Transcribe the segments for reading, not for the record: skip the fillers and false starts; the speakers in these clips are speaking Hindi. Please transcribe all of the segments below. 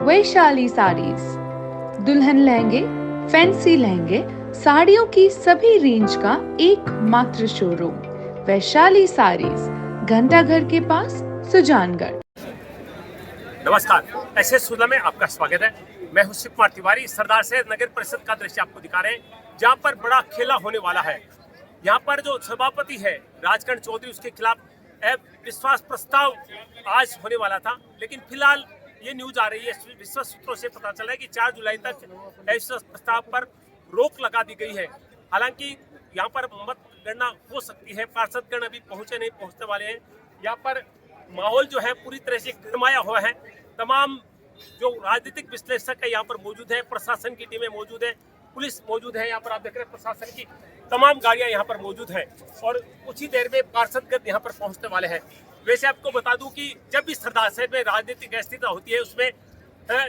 वैशाली साड़ीज, दुल्हन लहंगे, फैंसी लहंगे, साड़ियों की सभी रेंज का एकमात्र शोरूम वैशाली साड़ीज, घंटाघर के पास, सुजानगढ़। नमस्कार, ऐसे सुना में आपका स्वागत है। मैं हूं शिव कुमार तिवारी। सरदार शहर नगर परिषद का दृश्य आपको दिखा रहे हैं, जहां पर बड़ा खेला होने वाला है। यहां पर जो सभापति है राजकर्ण चौधरी, उसके खिलाफ विश्वास प्रस्ताव आज होने वाला था, लेकिन फिलहाल ये न्यूज आ रही है, विश्वास सूत्रों से पता चला है कि 4 जुलाई तक अविश्वास प्रस्ताव पर रोक लगा दी गई है। हालांकि यहाँ पर मतगणना हो सकती है, पार्षदगण अभी पहुंचने वाले हैं। यहाँ पर माहौल जो है पूरी तरह से गरमाया हुआ है। तमाम जो राजनीतिक विश्लेषक है यहाँ पर मौजूद है, प्रशासन की टीमें मौजूद है, पुलिस मौजूद है। यहाँ पर आप देख रहे हैं प्रशासन की तमाम गाड़ियां यहाँ पर मौजूद है और कुछ ही देर में पार्षदगण यहाँ पर पहुंचने वाले हैं। वैसे आपको बता दूं कि जब भी सरदार शहर में राजनीतिक अस्थिरता होती है, उसमें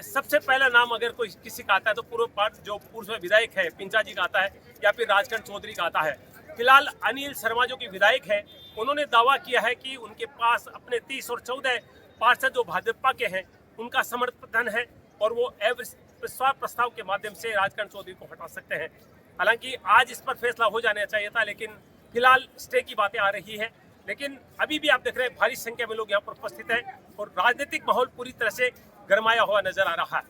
सबसे पहला नाम अगर कोई किसी का आता है तो पूर्व विधायक है पिंचा जी का आता है या फिर राजकर्ण चौधरी का आता है। फिलहाल अनिल शर्मा जो कि विधायक है, उन्होंने दावा किया है कि उनके पास अपने 30 और 14 पार्षद जो भाजपा के हैं उनका समर्थन है और वो अविश्वास प्रस्ताव के माध्यम से राजकर्ण चौधरी को हटा सकते हैं। हालांकि आज इस पर फैसला हो जाना चाहिए था, लेकिन फिलहाल स्टे की बातें आ रही है। लेकिन अभी भी आप देख रहे हैं भारी संख्या में लोग यहाँ पर उपस्थित हैं और राजनीतिक माहौल पूरी तरह से गरमाया हुआ नजर आ रहा है।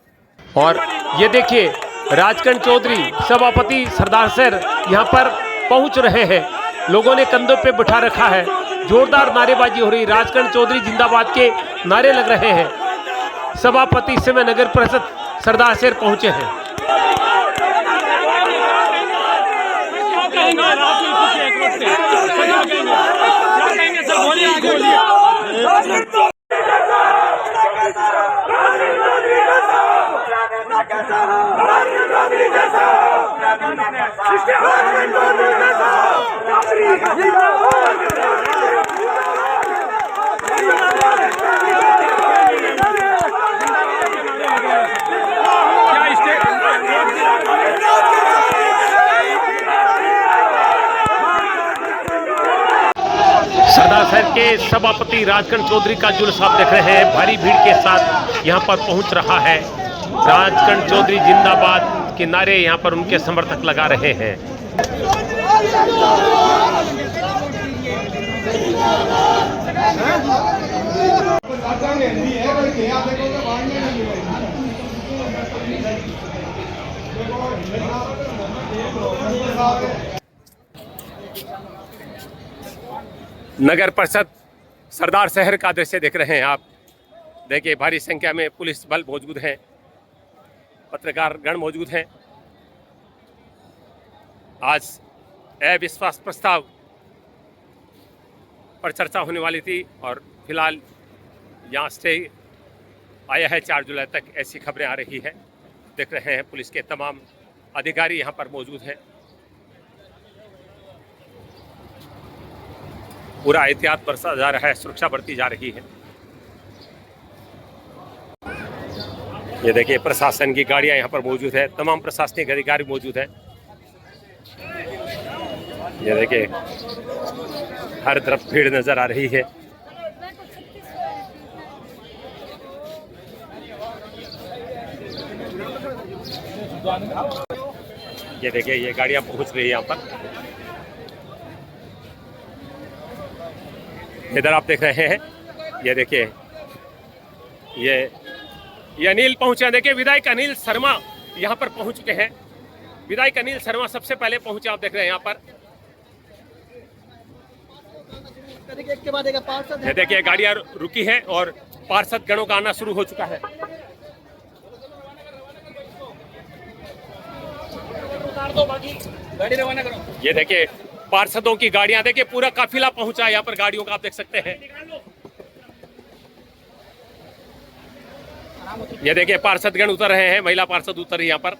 और ये देखिए राजकर्ण चौधरी सभापति सरदार शहर यहाँ पर पहुंच रहे हैं। लोगों ने कंधों पे बिठा रखा है, जोरदार नारेबाजी हो रही, राजकर्ण चौधरी जिंदाबाद के नारे लग रहे हैं। सभापति इस समय नगर परिषद सरदार शहर पहुंचे हैं। सरदार शहर के सभापति राजकर्ण चौधरी का जुलूस आप देख रहे हैं, भारी भीड़ के साथ यहाँ पर पहुँच रहा है। राजकर्ण चौधरी जिंदाबाद के नारे यहाँ पर उनके समर्थक लगा रहे हैं। नगर परिषद सरदार शहर का दृश्य देख रहे हैं आप। देखिए भारी संख्या में पुलिस बल मौजूद है, पत्रकार गण मौजूद हैं। आज अविश्वास प्रस्ताव पर चर्चा होने वाली थी और फिलहाल यहाँ स्टे आया है 4 जुलाई तक, ऐसी खबरें आ रही है। देख रहे हैं पुलिस के तमाम अधिकारी यहाँ पर मौजूद हैं। पूरा एहतियात बरसा जा रहा है, सुरक्षा बढ़ती जा रही है। ये देखिए प्रशासन की गाड़ियां यहाँ पर मौजूद है, तमाम प्रशासनिक अधिकारी मौजूद हैं। ये देखिए हर तरफ भीड़ नजर आ रही है। ये देखिए ये गाड़ियां पहुंच रही है यहाँ पर। इधर आप देख रहे हैं, ये देखिए ये अनिल पहुंचे। देखिए विधायक अनिल शर्मा यहाँ पर पहुंच चुके हैं। विधायक अनिल शर्मा सबसे पहले पहुंचे, आप देख रहे हैं यहाँ पर। ये देखिए गाड़ियां रुकी है और पार्षद गणों का आना शुरू हो चुका है। ये देखिए पार्षदों की गाड़ियां, देखिए पूरा काफिला पहुंचा है यहाँ पर गाड़ियों का, आप देख सकते हैं। ये देखिए पार्षदगण उतर रहे हैं, महिला पार्षद उतर रही यहाँ पर।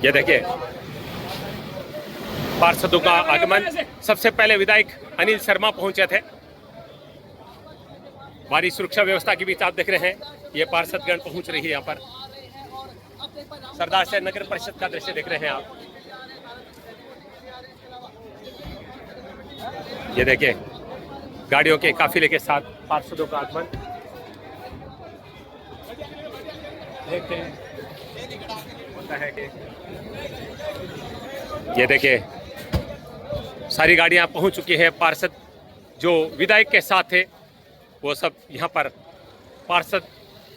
ये देखिए पार्षदों का आगमन। सबसे पहले विधायक अनिल शर्मा पहुंचे थे। भारी सुरक्षा व्यवस्था के बीच आप देख रहे हैं ये पार्षदगण पहुंच रही है यहाँ पर। सरदार शहर नगर परिषद का दृश्य देख रहे हैं आप। ये देखिए गाड़ियों के काफिले के साथ पार्षदों का आगमन। देखते हैं होता है कि ये देखिए सारी गाड़ियां पहुंच चुकी है। पार्षद जो विधायक के साथ थे वो सब यहाँ पर पार्षद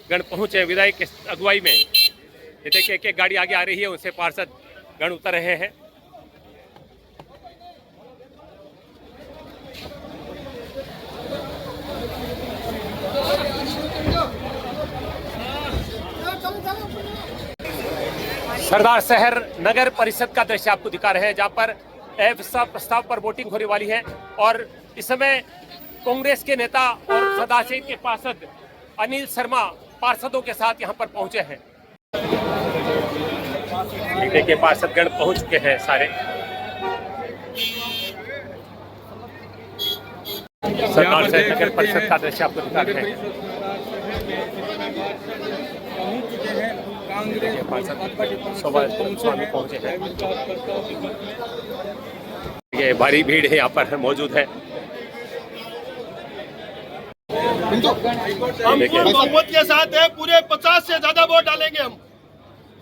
गण पहुंचे विधायक के अगुवाई में। ये देखिए एक एक गाड़ी आगे आ रही है, उनसे पार्षद गण उतर रहे हैं। सरदार शहर नगर परिषद का दृश्य आपको दिखा रहे हैं, जहां पर अविश्वास प्रस्ताव पर वोटिंग होने वाली है और इस समय कांग्रेस के नेता और सदाशय के पार्षद अनिल शर्मा पार्षदों के साथ यहां पर पहुंचे हैं। देखिए पार्षद गण पहुंच चुके हैं सारे। सरदार शहर नगर परिषद का दृश्य आपको दिखा रहे हैं। पहुंचे हैं, ये भारी भीड़ है यहाँ पर मौजूद है। हम बहुमत के साथ है, पूरे 50 से ज्यादा वोट डालेंगे हम।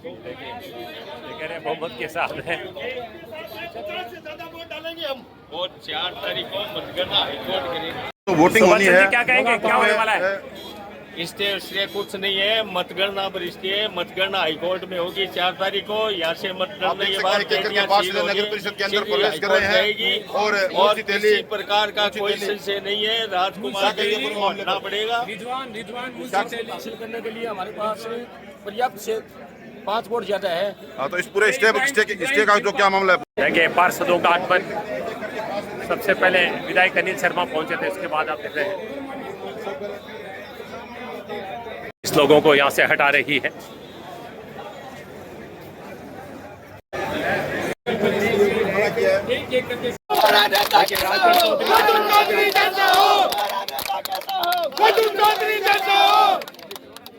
कह रहे बहुमत के साथ है, 50 से ज्यादा वोट डालेंगे हम। वोट 4 तारीख को मतगणना हाईकोर्ट करेंगे तो वोटिंग होनी है। क्या कहेंगे, क्या होने वाला है? इससे कुछ नहीं है, मतगणना पर इसलिए मतगणना हाईकोर्ट में होगी 4 तारीख को। यहाँ से मतगणना के बाद नगर परिषद के अंदर प्रवेश कर रहे हैं और किसी प्रकार का कोई संशय नहीं है। राजकुमार मानना पड़ेगा। हासिल करने के लिए हमारे पास पर्याप्त से 5 वोट ज्यादा है। हाँ, तो इस पूरे स्टे का जो क्या मामला है? देखिए पार्षदों का आगमन। सबसे पहले विधायक अनिल शर्मा पहुंचे थे, उसके बाद आप देख रहे हैं इस लोगों को यहाँ से हटा रही है।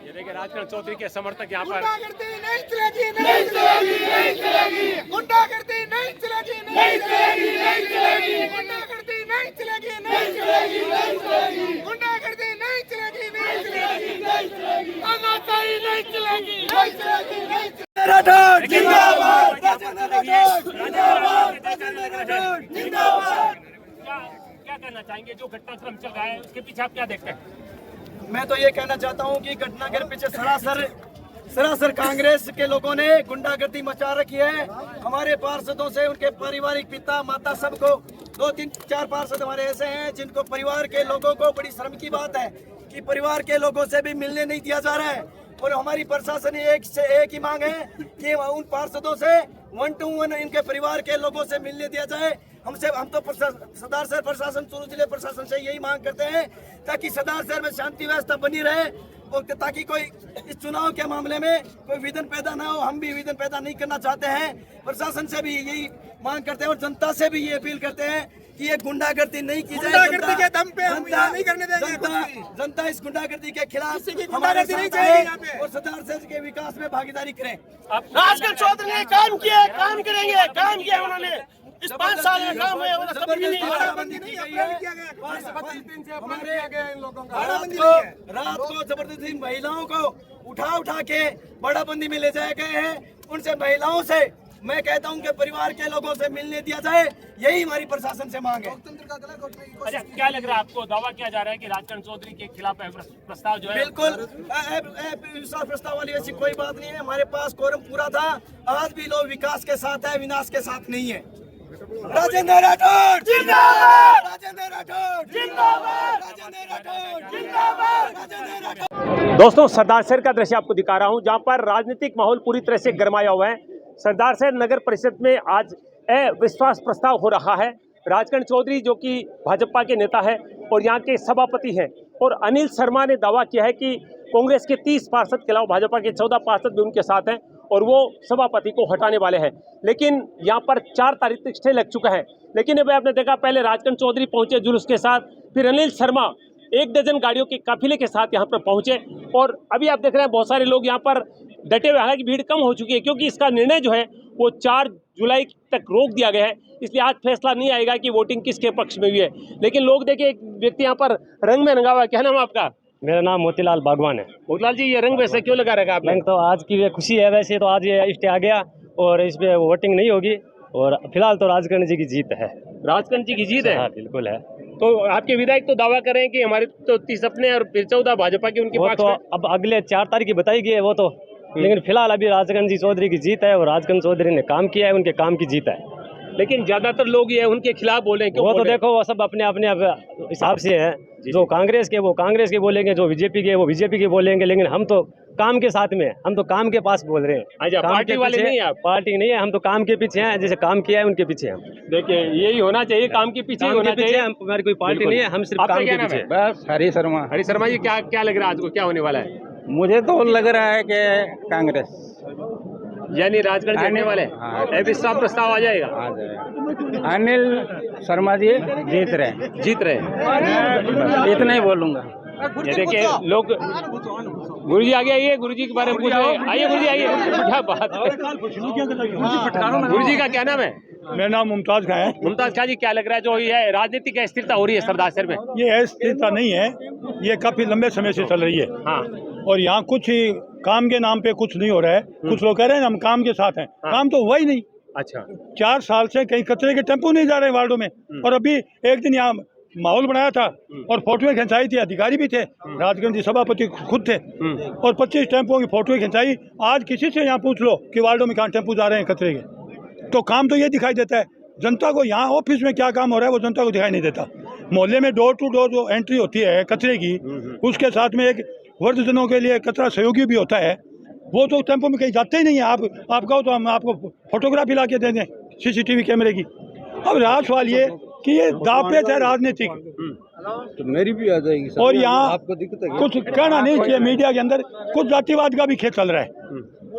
ये देखिए राजकरण चौधरी के समर्थक यहाँ पर क्या कहना चाहेंगे? जो घटनाक्रम चल रहा है उसके पीछे आप क्या देखते हैं? मैं तो ये कहना चाहता हूँ कि घटना के पीछे सरासर कांग्रेस के लोगों ने गुंडागर्दी मचा रखी है। हमारे पार्षदों से उनके पारिवारिक पिता माता सबको 2-3-4 पार्षद हमारे ऐसे हैं जिनको परिवार के लोगों को, बड़ी शर्म की बात है कि परिवार के लोगों से भी मिलने नहीं दिया जा रहा है। और हमारी प्रशासन एक ही मांग है कि उन पार्षदों से 1 to 1 इनके परिवार के लोगों से मिलने दिया जाए। हम तो सरदार शहर प्रशासन, चूरू जिले प्रशासन से यही मांग करते हैं ताकि सरदार शहर में शांति व्यवस्था बनी रहे और ताकि कोई इस चुनाव के मामले में कोई विघ्न पैदा ना हो। हम भी विघ्न पैदा नहीं करना चाहते हैं। प्रशासन से भी यही मांग करते हैं और जनता से भी ये अपील करते हैं कि ये गुंडागर्दी नहीं की जाए। गुंडागर्दी के दम पे हम नहीं करने देंगे। जनता इस गुंडागर्दी के खिलाफ हमारे साथ है और सरदार शहर के विकास में भागीदारी करें। राजकरण चौधरी ने काम किया, काम करेंगे, काम किया उन्होंने। इस 5 साल में काम हुआ कभी नहीं रात को जबरदस्ती महिलाओं को उठा के बड़ाबंदी में ले जाए गए हैं। उनसे महिलाओं से मैं कहता हूं कि परिवार के लोगों से मिलने दिया जाए, यही हमारी प्रशासन से मांग है। अच्छा, क्या लग रहा है आपको? दावा किया जा रहा है कि राजकरण चौधरी के खिलाफ प्रस्ताव जो है बिल्कुल विश्वास प्रस्ताव वाली ऐसी कोई बात नहीं है। हमारे पास कोरम पूरा था। आज भी लोग विकास के साथ है, विनाश के साथ नहीं है। राजेंद्र राठौड़ जिंदाबाद, राजेंद्र राठौड़ जिंदाबाद, राजेंद्र राठौड़ जिंदाबाद, राजेंद्र राठौड़। दोस्तों सरदार शहर का दृश्य आपको दिखा रहा हूं, जहां पर राजनीतिक माहौल पूरी तरह से गरमाया हुआ है। सरदार शहर नगर परिषद में आज अविश्वास प्रस्ताव हो रहा है। राजकरण चौधरी जो कि भाजपा के नेता है और यहाँ के सभापति हैं, और अनिल शर्मा ने दावा किया है कि कांग्रेस के 30 पार्षद के अलावा भाजपा के 14 पार्षद भी उनके साथ हैं और वो सभापति को हटाने वाले हैं। लेकिन यहाँ पर 4 तारीख तक स्टे लग चुका है। लेकिन अभी आपने देखा पहले राजकरण चौधरी पहुंचे जुलूस के साथ, फिर अनिल शर्मा 1 डजन गाड़ियों के काफिले के साथ यहाँ पर पहुंचे और अभी आप देख रहे हैं बहुत सारे लोग यहाँ पर डटे हुए, हालांकि भीड़ कम हो चुकी है क्योंकि इसका निर्णय जो है वो 4 जुलाई तक रोक दिया गया है, इसलिए आज फैसला नहीं आएगा कि वोटिंग किसके पक्ष में हुई है। लेकिन लोग देखिए, एक व्यक्ति यहाँ पर रंग में रंगा हुआ है। क्या नाम है आपका? मेरा नाम मोतीलाल बागवान है। मोतीलाल जी, ये रंग वैसे क्यों लगा रखा आपने? रंग तो आज की ये खुशी है, वैसे तो आज ये स्टे आ गया और इस पे वोटिंग नहीं होगी और फिलहाल तो राजकर्ण जी की जीत है। राजकर्ण जी की जीत है? हाँ बिल्कुल है। तो आपके विधायक तो दावा कर रहे हैं कि हमारे तो 30 अपने और फिर 14 भाजपा के उनके वो पक्ष तो में। अब अगले 4 तारीख की बताई गई है वो तो, लेकिन फिलहाल अभी राजकर्ण जी चौधरी की जीत है और राजकर्ण चौधरी ने काम किया है, उनके काम की जीत है। लेकिन ज्यादातर लोग ये उनके खिलाफ बोले हैं। क्यों वो तो बोल रहे हैं? देखो वो सब अपने अपने हिसाब से है, जो कांग्रेस के वो कांग्रेस के बोलेंगे, जो बीजेपी के वो बीजेपी के बोलेंगे, लेकिन हम तो काम के साथ में, हम तो काम के पास बोल रहे हैं। अच्छा, काम पार्टी के वाले पीछे- नहीं है आप? पार्टी नहीं है, हम तो काम के पीछे हैं, जैसे काम किया है उनके पीछे हैं। देखिए, यही होना चाहिए, काम के पीछे ही काम होना के पीछे चाहिए। हमारी कोई पार्टी बिल्कुल। नहीं है, हम सिर्फ आपका काम क्या के नाम पीछे है? बस हरी शर्मा। हरी शर्मा जी, क्या लग रहा है आज को, क्या होने वाला है? मुझे तो लग रहा है कि कांग्रेस यानी राजगढ़ जीतने वाले हाँ। विश्वास प्रस्ताव आ जाएगा? आ जाएगा। अनिल शर्मा जी जीत रहे, जीत रहे। इतना ही बोलूंगा। ये देखिए लोग, गुरु जी आगे आइए, गुरु जी के बारे में पूछ रहे हैं। आइए गुरु जी, आइए। क्या बात है, गुरु जी का क्या नाम है? मेरा नाम मुमताज खां है। मुमताज खां जी, क्या लग रहा है जो ये राजनीतिक अस्थिरता हो रही है सरदार शहर में? ये अस्थिरता नहीं है, ये काफी लंबे समय से चल रही है। हाँ। और यहाँ कुछ काम के नाम पे कुछ नहीं हो रहा है। कुछ लोग कह रहे हैं हम काम के साथ हैं, काम तो हुआ ही नहीं। अच्छा। 4 साल से कहीं कचरे के टेम्पो नहीं जा रहे वार्डों में। और अभी एक दिन यहाँ माहौल बनाया था और फोटोएं खिंचाई थी, अधिकारी भी थे, राजगंज जी सभापति खुद थे, और 25 टेम्पो की फोटोएं खिंचाई। आज किसी से यहाँ पूछ लो कि वार्डों में कहाँ टेम्पो जा रहे हैं कचरे के, तो काम तो ये दिखाई देता है। जनता को यहाँ ऑफिस में क्या काम हो रहा है वो जनता को दिखाई नहीं देता। मोहल्ले में डोर टू डोर जो एंट्री होती है कचरे की, उसके साथ में एक वृद्धजनों के लिए कचरा सहयोगी भी होता है, वो तो टेम्पो में कहीं जाते ही नहीं है। आप कहो तो हम आपको फोटोग्राफी ला के दे दें CCTV कैमरे की। अब रहा सवाल ये कि ये दावपेच है राजनीतिक, तो मेरी भी आ जाएगी। और यहाँ आपको दिक्कत है? कुछ कहना नहीं चाहिए। मीडिया के अंदर कुछ जातिवाद का भी खेल चल रहा है।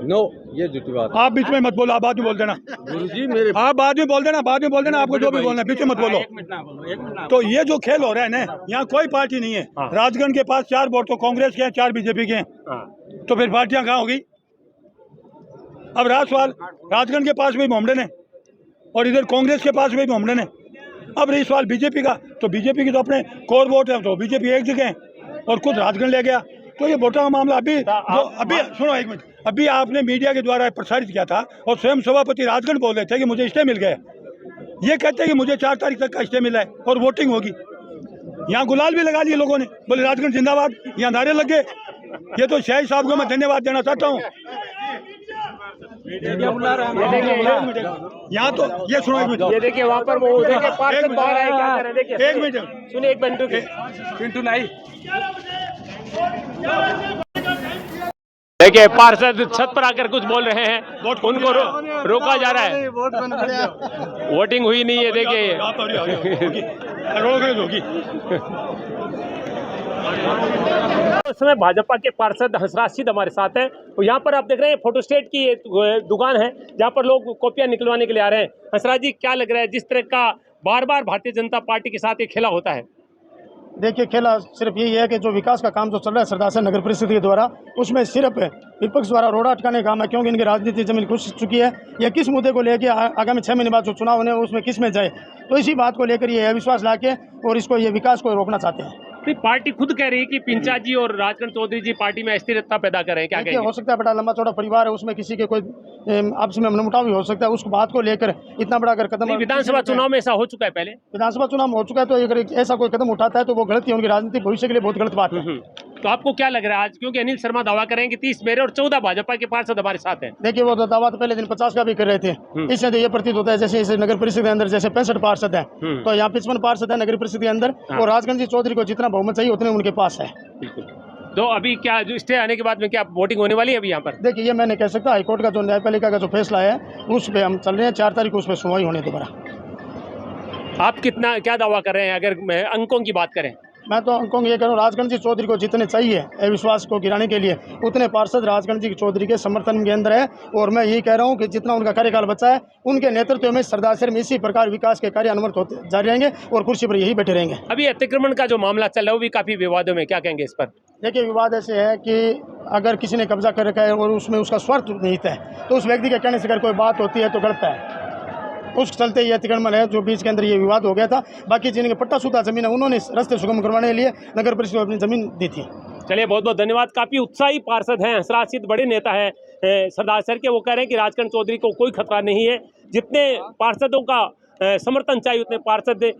नो, ये झूठी बात। आप बीच में मत बोलो, आप बाद में बोल देना। गुरुजी मेरे आप बाद में बोल देना, बाद में बोल देना, आपको जो भी बोलना है, बीच में मत बोलो। तो ये जो खेल हो रहा है ना, यहाँ कोई पार्टी नहीं है। राजगढ़ के पास 4 वोट तो कांग्रेस के हैं, 4 बीजेपी के हैं, तो फिर पार्टियां कहाँ होगी? अब रहा सवाल, राजगढ़ के पास भी मोमडन है और इधर कांग्रेस के पास भी मोमडन है। अब रही सवाल बीजेपी का, तो बीजेपी की तो अपने कोर वोट है, तो बीजेपी एक जगह है और कुछ राजगढ़ ले गया। तो ये वोटों का मामला अभी सुनो एक मिनट, अभी आपने मीडिया के द्वारा प्रसारित किया था और स्वयं सभापति राजगढ़ बोल रहे थे कि मुझे स्टे मिल गया। ये कहते हैं कि मुझे 4 तारीख तक का स्टे मिला है और वोटिंग होगी। यहाँ गुलाल भी लगा लिए लोगों ने, बोले राजगढ़ जिंदाबाद, यहाँ नारे लग गए। ये तो शाही साहब को मैं धन्यवाद देना चाहता हूँ। यहाँ तो ये सुनो एक मिनट, ये देखिए वहाँ पर वो देखिए पार्षद बाहर आए, क्या कर रहे हैं, देखिए। एक मिनट सुनिए, एक मिनट रुकिए। पिंटू लाई, देखिए पार्षद छत पर आकर कुछ बोल रहे हैं, उनको रोका जा रहा है। वोटिंग हुई नहीं है, देखिए इस समय भाजपा के पार्षद हंसराज सिंह हमारे साथ हैं। तो यहाँ पर आप देख रहे हैं फोटोस्टेट की दुकान है जहाँ पर लोग कॉपियां निकलवाने के लिए आ रहे हैं। हंसराज जी, क्या लग रहा है जिस तरह का बार बार भारतीय जनता पार्टी के साथ ये खेला होता है? देखिए, खेला सिर्फ यही है कि जो विकास का काम जो चल रहा है सरदार शहर नगर परिषद के द्वारा, उसमें सिर्फ विपक्ष द्वारा रोड़ा अटकाने का काम है, क्योंकि इनकी राजनीति जमीन घुस चुकी है। ये किस मुद्दे को लेकर आगामी 6 महीने बाद जो चुनाव होने हैं उसमें किस में जाए, तो इसी बात को लेकर ये अविश्वास ला के और इसको ये विकास को रोकना चाहते हैं। तो पार्टी खुद कह रही है कि पिंचा जी और राजकर्ण चौधरी जी पार्टी में अस्थिरता पैदा कर रहे हैं, क्या कहेंगे? हो सकता है बड़ा लंबा चौड़ा परिवार है, उसमें किसी के कोई आपस में मनमुटाव भी हो सकता है। उस बात को लेकर इतना बड़ा अगर कदम, विधानसभा चुनाव में ऐसा हो चुका है, पहले विधानसभा चुनाव में हो चुका है, तो अगर ऐसा कोई कदम उठाता है तो वो गलत है, उनकी राजनीतिक भविष्य के लिए बहुत गलत बात है। तो आपको क्या लग रहा है आज, क्योंकि अनिल शर्मा दावा करें कि 30 मेरे और 14 भाजपा के पार्षद हमारे साथ हैं? देखिए, वो तो दावा तो पहले दिन 50 का भी कर रहे थे। इससे तो ये प्रतीत होता है जैसे इस नगर परिषद के अंदर जैसे 65 पार्षद हैं, तो यहाँ 55 पार्षद है नगर परिषद के अंदर, और राजगंज जी चौधरी को जितना बहुमत चाहिए उतने उनके पास है। तो अभी क्या जो स्टे आने के बाद में क्या वोटिंग होने वाली है अभी यहाँ पर? देखिए, ये मैं नहीं कह सकता, हाईकोर्ट का जो न्यायपालिका का जो फैसला है उस पर हम चल रहे हैं। 4 तारीख को उस पर सुनवाई होने दोबारा। आप क्या दावा कर रहे हैं अगर अंकों की बात करें? मैं तो कहूँगा ये करूँ, राजगण जी चौधरी को जितने चाहिए अविश्वास को गिराने के लिए उतने पार्षद राजगण जी चौधरी के समर्थन के अंदर है। और मैं यही कह रहा हूँ कि जितना उनका कार्यकाल बचा है उनके नेतृत्व में सरदार शहर में इसी प्रकार विकास के कार्य अनुवर्त होते जारी रहेंगे और कुर्सी पर यही बैठे रहेंगे। अभी अतिक्रमण का जो मामला चल रहा है वो भी काफी विवादों में, क्या कहेंगे इस पर? देखिए, विवाद ऐसे है कि अगर किसी ने कब्जा कर रखा है और उसमें उसका स्वार्थ निहित है तो उस व्यक्ति के कहने से अगर कोई बात होती है तो गलत है। उस चलते ये अतिक्रमण है जो बीच के अंदर ये विवाद हो गया था। बाकी जिनके पट्टा सूता जमीन है उन्होंने रास्ते सुगम करवाने के लिए नगर परिषद को अपनी जमीन दी थी। चलिए, बहुत बहुत धन्यवाद। काफी उत्साही पार्षद हैं, हंसराज सिद्ध बड़े नेता हैं सरदार सर के। वो कह रहे हैं कि राजकरण चौधरी को कोई खतरा नहीं है, जितने पार्षदों का समर्थन चाहिए उतने पार्षद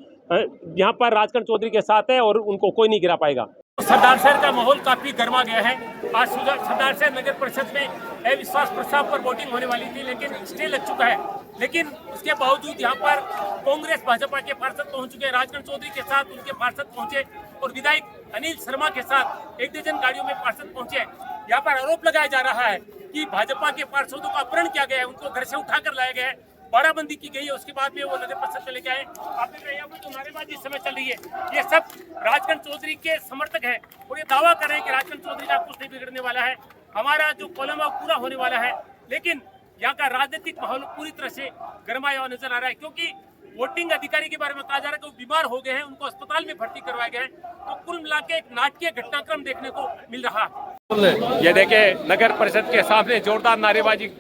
यहाँ पर राजकरण चौधरी के साथ है और उनको कोई नहीं गिरा पाएगा। सरदार शहर का माहौल काफी गर्मा गया है। आज सरदार शहर नगर परिषद में अविश्वास प्रस्ताव पर वोटिंग होने वाली थी, लेकिन स्टे लग चुका है। लेकिन उसके बावजूद यहाँ पर कांग्रेस भाजपा के पार्षद पहुंच चुके हैं। राजकरण चौधरी के साथ उनके पार्षद पहुंचे और विधायक अनिल शर्मा के साथ 1 दर्जन गाड़ियों में पार्षद पहुंचे। यहाँ पर आरोप लगाया जा रहा है कि भाजपा के पार्षदों का अपहरण किया गया है, उनको घर से उठाकर लाया गया है, बाड़ाबंदी की गई है, उसके बाद में वो नगर परिषद में लेके आए। आपने यहाँ पर जो नारेबाजी इस समय चल रही है, ये सब राजकरण चौधरी के समर्थक हैं और ये दावा कर रहे हैं कि राजकरण चौधरी का कुछ नहीं बिगड़ने वाला है, हमारा जो कॉलम है पूरा होने वाला है। लेकिन यहाँ का राजनीतिक माहौल पूरी तरह से गरमाया हुआ नजर आ रहा है, क्योंकि वोटिंग अधिकारी के बारे में कहा जा रहा है कि वो बीमार हो गए हैं, उनको अस्पताल में भर्ती करवाया गया है। तो कुल मिला के एक नाटकीय घटनाक्रम देखने को मिल रहा है। ये देखे नगर परिषद के सामने जोरदार नारेबाजी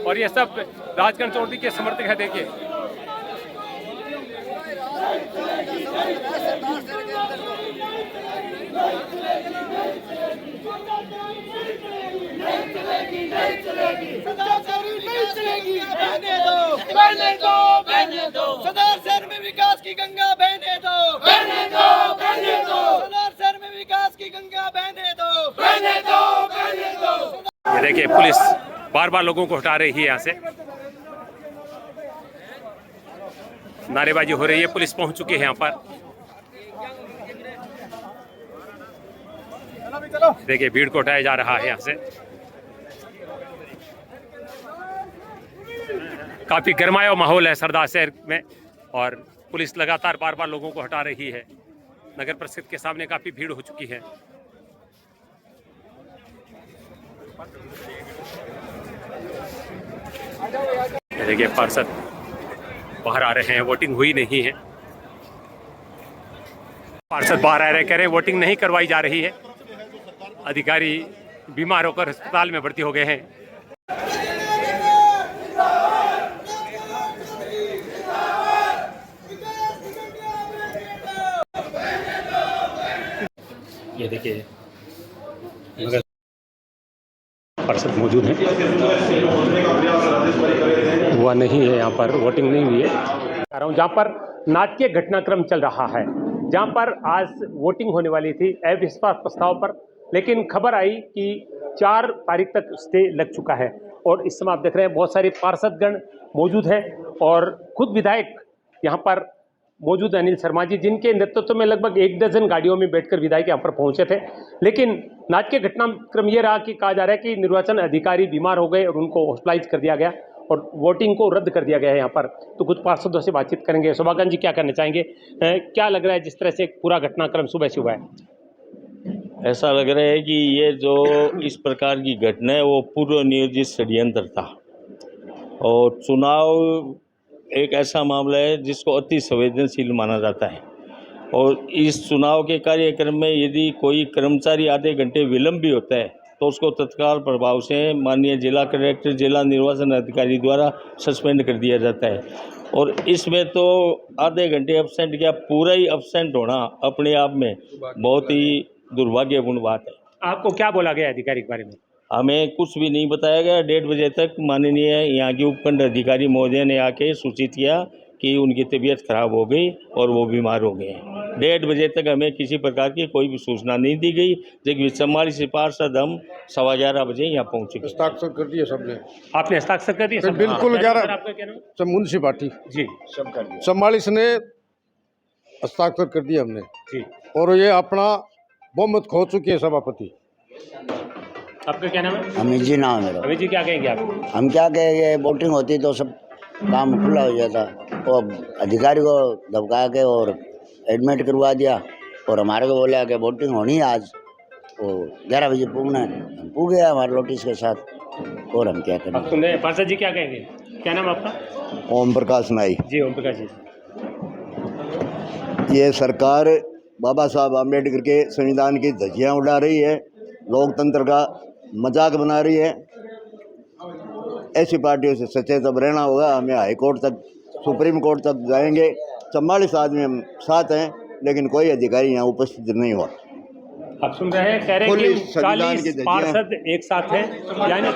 और ये सब राजकरण चौधरी के समर्थक है। देखिए, सरदार शहर में विकास की गंगा बहने दो, बहने दो, बहने दो। सरदार शहर में विकास की गंगा बहने दो, बहने दो, बहने दो। ये देखिए, पुलिस बार बार लोगों को हटा रही है यहाँ से, नारेबाजी हो रही है, पुलिस पहुंच चुकी है यहाँ पर। देखिए, भीड़ को हटाया जा रहा है यहाँ से। काफी गरमाया माहौल है सरदार शहर में और पुलिस लगातार बार बार लोगों को हटा रही है। नगर परिषद के सामने काफी भीड़ हो चुकी है। देखिए, पार्षद बाहर आ रहे हैं, वोटिंग हुई नहीं है। पार्षद बाहर आ रहे, कह रहे हैं वोटिंग नहीं करवाई जा रही है, अधिकारी बीमार होकर अस्पताल में भर्ती हो गए हैं। ये देखिए, पार्षद मौजूद हैं, हुआ नहीं है यहाँ पर, वोटिंग नहीं हुई है। कह रहा हूँ जहाँ पर नाटकीय घटनाक्रम चल रहा है, जहाँ पर आज वोटिंग होने वाली थी अविश्वास प्रस्ताव पर, लेकिन खबर आई कि 4 तारीख तक स्टे लग चुका है। और इस समय आप देख रहे हैं बहुत सारे पार्षदगण मौजूद हैं और खुद विधायक यहाँ पर मौजूद अनिल शर्मा जी, जिनके नेतृत्व में लगभग 1 दर्जन गाड़ियों में बैठकर विधायक यहाँ पर पहुंचे थे। लेकिन नाटकीय घटनाक्रम ये रहा कि कहा जा रहा है कि निर्वाचन अधिकारी बीमार हो गए और उनको हॉस्पिटलाइज कर दिया गया और वोटिंग को रद्द कर दिया गया है यहाँ पर। तो कुछ पार्षदों से बातचीत करेंगे। शोभाकांत जी, क्या करना चाहेंगे? क्या लग रहा है जिस तरह से पूरा घटनाक्रम सुबह से हुआ है? ऐसा लग रहा है कि ये जो इस प्रकार की घटना है वो पूर्व नियोजित षड्यंत्र था और चुनाव एक ऐसा मामला है जिसको अति संवेदनशील माना जाता है। और इस चुनाव के कार्यक्रम में यदि कोई कर्मचारी आधे घंटे विलम्ब भी होता है तो उसको तत्काल प्रभाव से माननीय जिला कलेक्टर, जिला निर्वाचन अधिकारी द्वारा सस्पेंड कर दिया जाता है। और इसमें तो आधे घंटे एब्सेंट क्या पूरा ही एब्सेंट होना अपने आप में बहुत ही दुर्भाग्यपूर्ण बात है। आपको क्या बोला गया अधिकारी के बारे में? हमें कुछ भी नहीं बताया गया। 1:30 बजे तक माननीय यहाँ के उपखंड अधिकारी महोदय ने आके सूचित किया कि उनकी तबीयत खराब हो गई और वो बीमार हो गए। 1:30 बजे तक हमें किसी प्रकार की कोई भी सूचना नहीं दी गई, जबकि 44 पार्षद हम 11:15 बजे यहाँ पहुँच चुके। हस्ताक्षर कर दिए सबने? आपने हस्ताक्षर कर दिए? बिल्कुल। 11 आपका क्या नाम? म्युनिसिपालिटी जी, 44 ने हस्ताक्षर कर दिए हमने जी। और ये अपना बहुमत खो चुके हैं सभापति। आपका क्या नाम है? अमित जी नाम है मेरा। अमित जी, क्या कहेंगे आप? हम क्या कहेंगे, वोटिंग होती तो सब काम खुला हो जाता और अधिकारी को दबका के और एडमिट करवा दिया और हमारे को बोला कि वोटिंग होनी है आज, वो 11 बजे पूगना है। हम पूग गया हमारे नोटिस के साथ, और हम क्या करें। सुन रहे हैं पार्षद जी, क्या कहेंगे? क्या नाम आपका? ओम प्रकाश नाई। जी ओम प्रकाश जी। ये सरकार बाबा साहब आम्बेडकर के संविधान की धज्जियाँ उड़ा रही है, लोकतंत्र का मजाक बना रही है। ऐसी पार्टियों से सचेत अब रहना होगा। हमें हाई कोर्ट तक, सुप्रीम कोर्ट तक जाएंगे। 44 आदमी हम साथ हैं, लेकिन कोई अधिकारी यहाँ उपस्थित नहीं हुआ। आप सुन रहे हैं, कह रहे हैं कि 40 पार्षद एक साथ हैं, यानी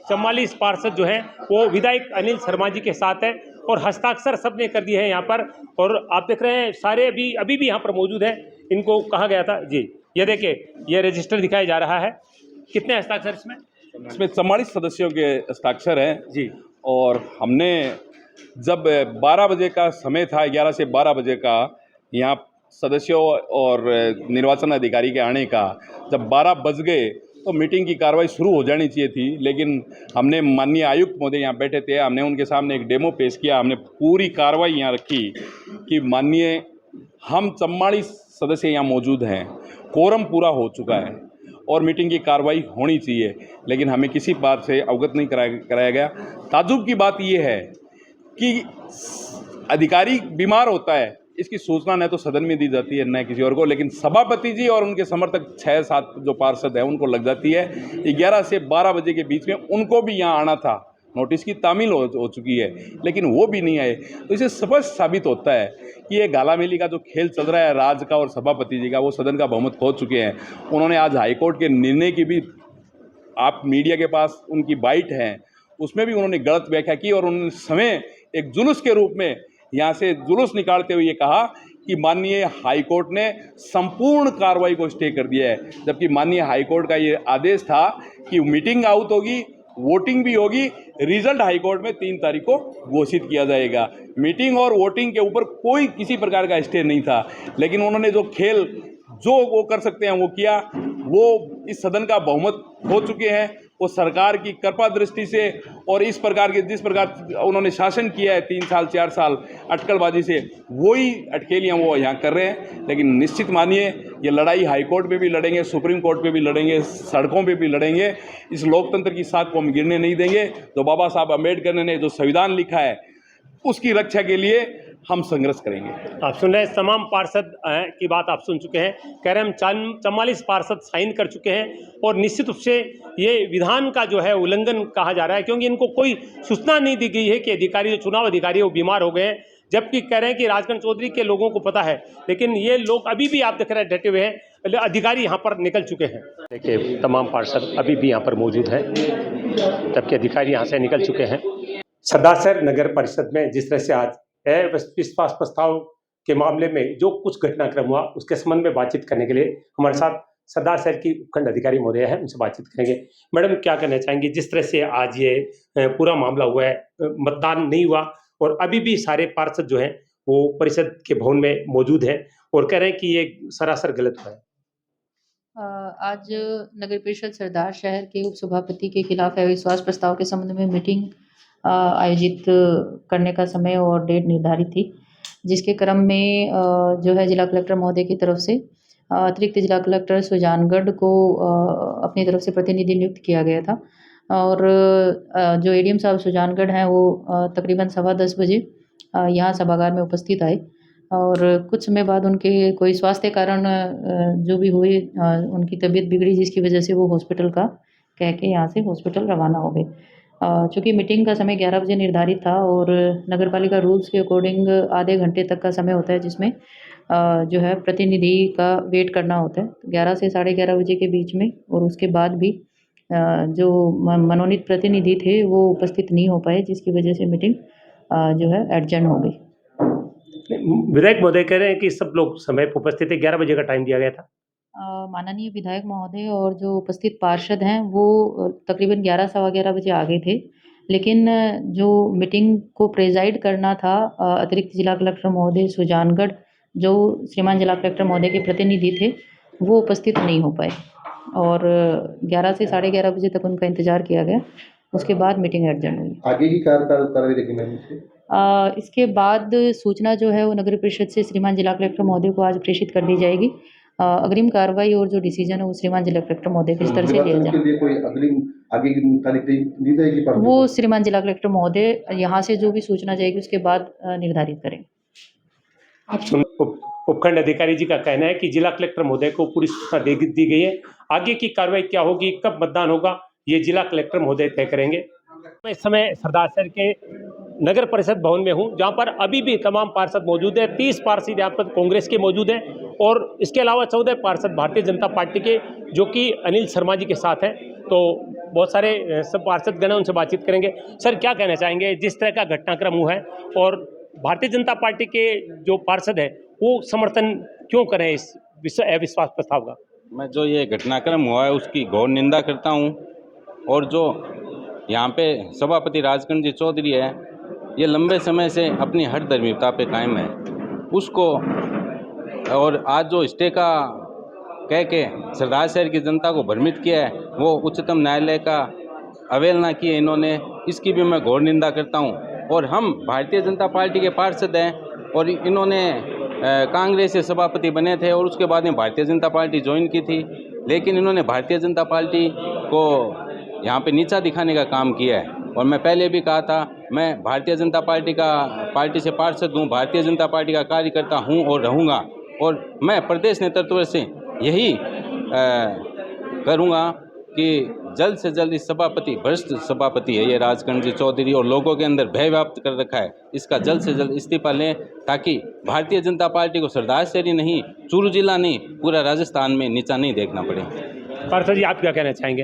44 पार्षद जो हैं वो विधायक अनिल शर्मा जी के साथ है और हस्ताक्षर सबने कर दिए हैं यहाँ पर। और आप देख रहे हैं सारे अभी भी यहाँ पर मौजूद हैं। इनको कहा गया था जी, ये देखिए, ये रजिस्टर दिखाया जा रहा है। कितने हस्ताक्षर इसमें? इसमें 44 सदस्यों के हस्ताक्षर हैं जी। और हमने जब 12 बजे का समय था, 11 से 12 बजे का यहाँ सदस्यों और निर्वाचन अधिकारी के आने का, जब 12 बज गए तो मीटिंग की कार्रवाई शुरू हो जानी चाहिए थी। लेकिन हमने माननीय आयुक्त महोदय यहाँ बैठे थे, हमने उनके सामने एक डेमो पेश किया। हमने पूरी कार्रवाई यहाँ रखी कि माननीय हम 44 सदस्य यहाँ मौजूद हैं, कोरम पूरा हो चुका है और मीटिंग की कार्रवाई होनी चाहिए, लेकिन हमें किसी बात से अवगत नहीं कराया गया। ताज्जुब की बात यह है कि अधिकारी बीमार होता है, इसकी सूचना न तो सदन में दी जाती है न किसी और को, लेकिन सभापति जी और उनके समर्थक 6-7 जो पार्षद हैं उनको लग जाती है। 11 से 12 बजे के बीच में उनको भी यहाँ आना था, नोटिस की तामील हो चुकी है, लेकिन वो भी नहीं आए। तो इसे स्पष्ट साबित होता है कि ये गालामेली का जो खेल चल रहा है राज का और सभापति जी का, वो सदन का बहुमत खो चुके हैं। उन्होंने आज हाईकोर्ट के निर्णय की भी, आप मीडिया के पास उनकी बाइट है, उसमें भी उन्होंने गलत व्याख्या की और उन्होंने समय एक जुलूस के रूप में यहाँ से जुलूस निकालते हुए ये कहा कि माननीय हाईकोर्ट ने संपूर्ण कार्रवाई को स्टे कर दिया है, जबकि माननीय हाईकोर्ट का ये आदेश था कि मीटिंग आउट होगी, वोटिंग भी होगी, रिजल्ट हाईकोर्ट में 3 तारीख को घोषित किया जाएगा। मीटिंग और वोटिंग के ऊपर कोई किसी प्रकार का स्टे नहीं था, लेकिन उन्होंने जो खेल जो वो कर सकते हैं वो किया। वो इस सदन का बहुमत खो चुके हैं। वो सरकार की कृपा दृष्टि से और इस प्रकार के जिस प्रकार उन्होंने शासन किया है 3 साल 4 साल अटकलबाजी से, वही अटकेलियाँ वो यहाँ कर रहे हैं। लेकिन निश्चित मानिए ये लड़ाई हाई कोर्ट में भी लड़ेंगे, सुप्रीम कोर्ट पे भी लड़ेंगे, सड़कों पे भी लड़ेंगे। इस लोकतंत्र की साख को हम गिरने नहीं देंगे। जो बाबा साहब अम्बेडकर ने जो संविधान लिखा है उसकी रक्षा के लिए हम संघर्ष करेंगे। आप सुन रहे हैं, तमाम पार्षद की बात आप सुन चुके हैं। कह रहे हैं हम 44 पार्षद साइन कर चुके हैं और निश्चित रूप से ये विधान का जो है उल्लंघन कहा जा रहा है, क्योंकि इनको कोई सूचना नहीं दी गई है कि अधिकारी, जो चुनाव अधिकारी है वो बीमार हो गए हैं, जबकि कह रहे हैं कि राजगढ़ चौधरी के लोगों को पता है, लेकिन ये लोग अभी भी आप देख रहे हैं डटे हुए हैं। अधिकारी यहाँ पर निकल चुके हैं। देखिए, तमाम पार्षद अभी भी यहाँ पर मौजूद हैं, जबकि अधिकारी यहाँ से निकल चुके हैं। सरदार शहर नगर परिषद में जिस तरह से आज विश्वास प्रस्ताव के मामले में जो कुछ घटनाक्रम हुआ उसके संबंध में बातचीत करने के लिए हमारे साथ सरदार शहर की उपखंड अधिकारी महोदय है, उनसे बातचीत करेंगे। मैडम, क्या कहना चाहेंगे जिस तरह से आज ये पूरा मामला हुआ है, मतदान नहीं हुआ और अभी भी सारे पार्षद जो हैं वो परिषद के भवन में मौजूद हैं और कह रहे हैं कि ये सरासर गलत हुआ है। आज नगर परिषद सरदार शहर के उप सभापति के खिलाफ अविश्वास प्रस्ताव के संबंध में मीटिंग आयोजित करने का समय और डेट निर्धारित थी, जिसके क्रम में जो है जिला कलेक्टर महोदय की तरफ से अतिरिक्त जिला कलेक्टर सुजानगढ़ को अपनी तरफ से प्रतिनिधि नियुक्त किया गया था। और जो एडीएम साहब सुजानगढ़ हैं वो तकरीबन 10:15 बजे यहाँ सभागार में उपस्थित आए और कुछ समय बाद उनके कोई स्वास्थ्य कारण जो भी हुए, उनकी तबीयत बिगड़ी, जिसकी वजह से वो हॉस्पिटल का कह के यहाँ से हॉस्पिटल रवाना हो गए। चूँकि मीटिंग का समय 11 बजे निर्धारित था और नगरपालिका रूल्स के अकॉर्डिंग आधे घंटे तक का समय होता है, जिसमें जो है प्रतिनिधि का वेट करना होता है 11 से 11:30 बजे के बीच में। और उसके बाद भी जो मनोनीत प्रतिनिधि थे वो उपस्थित नहीं हो पाए, जिसकी वजह से मीटिंग जो है एडजर्न हो गई। विधायक महोदय कह रहे हैं कि सब लोग समय पर उपस्थित थे, 11 बजे का टाइम दिया गया था। माननीय विधायक महोदय और जो उपस्थित पार्षद हैं वो तकरीबन 11-11:15 बजे आ गए थे, लेकिन जो मीटिंग को प्रेजाइड करना था अतिरिक्त जिला कलेक्टर महोदय सुजानगढ़, जो श्रीमान जिला कलेक्टर महोदय के प्रतिनिधि थे, वो उपस्थित नहीं हो पाए और 11 से 11:30 बजे तक उनका इंतजार किया गया। उसके बाद मीटिंग एडजर्न हुई। आगे की कार्रवाई देखी मैम? इसके बाद सूचना जो है वो नगर परिषद से श्रीमान जिला कलेक्टर महोदय को आज प्रेषित कर दी जाएगी। अग्रिम कार्रवाई और जो डिसीजन है वो श्रीमान जिला कलेक्टर महोदय के स्तर से लिया जाएगा। वो श्रीमान जिला कलेक्टर महोदय यहाँ से जो भी सूचना जाएगी उसके बाद निर्धारित करेंगे। आप सुन, उपखंड अधिकारी जी का कहना है कि जिला कलेक्टर महोदय को पूरी सूचना दे दी गई है। आगे की कार्रवाई क्या होगी, कब मतदान होगा, ये जिला कलेक्टर महोदय तय करेंगे। मैं इस समय सरदार शहर के नगर परिषद भवन में हूं, जहां पर अभी भी तमाम पार्षद मौजूद हैं। 30 पार्षद यहाँ पर कांग्रेस के मौजूद हैं और इसके अलावा 14 पार्षद भारतीय जनता पार्टी के, जो कि अनिल शर्मा जी के साथ हैं। तो बहुत सारे सब पार्षद गण, उनसे बातचीत करेंगे। सर, क्या कहना चाहेंगे, जिस तरह का घटनाक्रम हुआ है और भारतीय जनता पार्टी के जो पार्षद है वो समर्थन क्यों करें इस अविश्वास प्रस्ताव का? मैं जो ये घटनाक्रम हुआ है उसकी घोर निंदा करता हूं, और जो यहाँ पे सभापति राजकर्ण जी चौधरी है, ये लंबे समय से अपनी हठ धर्मिता पे कायम है उसको, और आज जो स्टे का कह के सरदार शहर की जनता को भ्रमित किया है, वो उच्चतम न्यायालय का अवहेलना की है इन्होंने, इसकी भी मैं घोर निंदा करता हूँ। और हम भारतीय जनता पार्टी के पार्षद हैं और इन्होंने कांग्रेस से सभापति बने थे और उसके बाद में भारतीय जनता पार्टी ज्वाइन की थी, लेकिन इन्होंने भारतीय जनता पार्टी को यहाँ पे नीचा दिखाने का काम किया है। और मैं पहले भी कहा था, मैं भारतीय जनता पार्टी से पार्षद हूँ, भारतीय जनता पार्टी का कार्यकर्ता हूँ और रहूँगा, और मैं प्रदेश नेतृत्व से यही करूँगा कि जल्द से जल्द इस सभापति, भ्रष्ट सभापति है ये राजकर्ण जी चौधरी, और लोगों के अंदर भय व्याप्त कर रखा है, इसका जल्द से जल्द इस्तीफा लें, ताकि भारतीय जनता पार्टी को सरदार शहर ही नहीं, चूरू जिला नहीं, पूरा राजस्थान में नीचा नहीं देखना पड़े। पार्षद जी, आप क्या कहना चाहेंगे?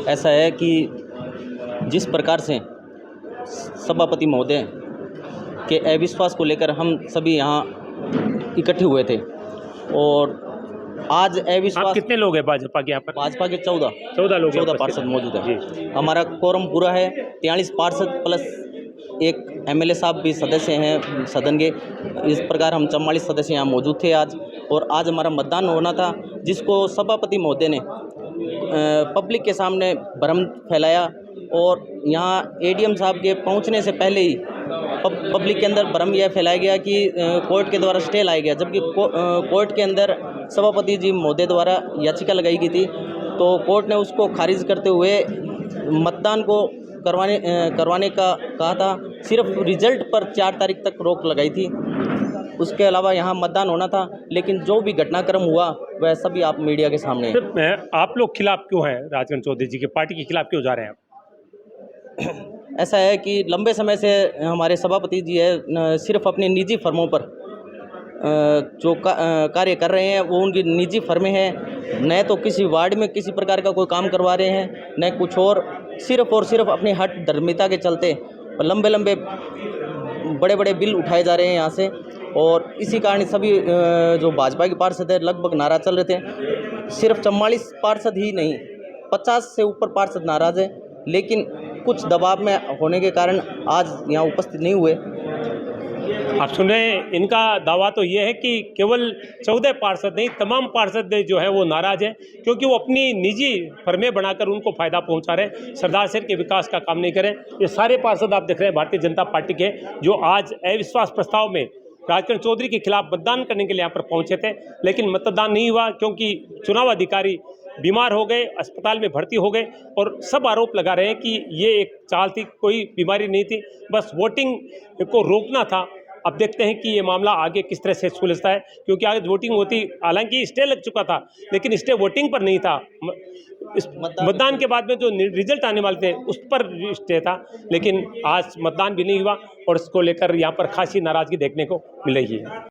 ऐसा है कि जिस प्रकार से सभापति महोदय के अविश्वास को लेकर हम सभी यहाँ इकट्ठे हुए थे, और आज अविश्वास। आप कितने लोग हैं भाजपा के यहाँ पर? भाजपा के 14 लोग, 14 पार्षद मौजूद है। हमारा कोरम पूरा है, 43 पार्षद प्लस एक एमएलए साहब भी सदस्य हैं सदन के। इस प्रकार हम 44 सदस्य यहाँ मौजूद थे आज, और आज हमारा मतदान होना था, जिसको सभापति महोदय ने पब्लिक के सामने भ्रम फैलाया, और यहाँ एडीएम साहब के पहुँचने से पहले ही पब्लिक के अंदर भ्रम यह फैलाया गया कि कोर्ट के द्वारा स्टे लाया गया, जबकि कोर्ट के अंदर सभापति जी महोदय द्वारा याचिका लगाई गई थी, तो कोर्ट ने उसको खारिज करते हुए मतदान को करवाने का कहा था। सिर्फ रिजल्ट पर 4 तारीख तक रोक लगाई थी, उसके अलावा यहाँ मतदान होना था। लेकिन जो भी घटनाक्रम हुआ वह सभी आप मीडिया के सामने है। आप लोग खिलाफ क्यों हैं राजकर्ण चौधरी जी के, पार्टी के खिलाफ क्यों जा रहे हैं आप? ऐसा है कि लंबे समय से हमारे सभापति जी है सिर्फ अपनी निजी फर्मों पर जो कार्य कर रहे हैं, वो उनकी निजी फर्में हैं, न तो किसी वार्ड में किसी प्रकार का कोई काम करवा रहे हैं, न कुछ और, सिर्फ और सिर्फ अपनी हठ धर्मिता के चलते लंबे बड़े बड़े बिल उठाए जा रहे हैं यहाँ से। और इसी कारण सभी जो भाजपा के पार्षद है लगभग नाराज चल रहे थे। सिर्फ 44 पार्षद ही नहीं, 50 से ऊपर पार्षद नाराज है, लेकिन कुछ दबाव में होने के कारण आज यहाँ उपस्थित नहीं हुए। आप सुन रहे हैं, इनका दावा तो ये है कि केवल 14 पार्षद नहीं, तमाम पार्षद जो है वो नाराज हैं, क्योंकि वो अपनी निजी फर्में बनाकर उनको फायदा पहुंचा रहे हैं, सरदार शहर के विकास का काम नहीं करें। ये सारे पार्षद आप देख रहे हैं भारतीय जनता पार्टी के, जो आज अविश्वास प्रस्ताव में राजकर्ण चौधरी के खिलाफ मतदान करने के लिए यहाँ पर पहुंचे थे, लेकिन मतदान नहीं हुआ क्योंकि चुनाव अधिकारी बीमार हो गए, अस्पताल में भर्ती हो गए, और सब आरोप लगा रहे हैं कि ये एक चाल थी, कोई बीमारी नहीं थी, बस वोटिंग को रोकना था। अब देखते हैं कि ये मामला आगे किस तरह से सुलझता है, क्योंकि आगे वोटिंग होती, हालांकि स्टे लग चुका था, लेकिन स्टे वोटिंग पर नहीं था, इस मतदान के बाद में जो रिजल्ट आने वाले थे उस पर स्टे था, लेकिन आज मतदान भी नहीं हुआ, और इसको लेकर यहाँ पर खासी नाराजगी देखने को मिल रही है।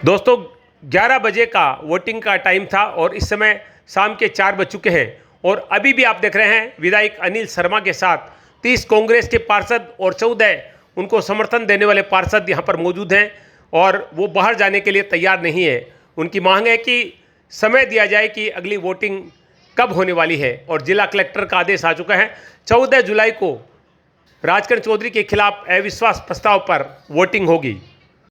दोस्तों, 11 बजे का वोटिंग का टाइम था और इस समय शाम के 4 बज चुके हैं, और अभी भी आप देख रहे हैं विधायक अनिल शर्मा के साथ 30 कांग्रेस के पार्षद और 14 उनको समर्थन देने वाले पार्षद यहाँ पर मौजूद हैं, और वो बाहर जाने के लिए तैयार नहीं है। उनकी मांग है कि समय दिया जाए कि अगली वोटिंग कब होने वाली है, और जिला कलेक्टर का आदेश आ चुका है 14 जुलाई को राजकर्ण चौधरी के खिलाफ अविश्वास प्रस्ताव पर वोटिंग होगी।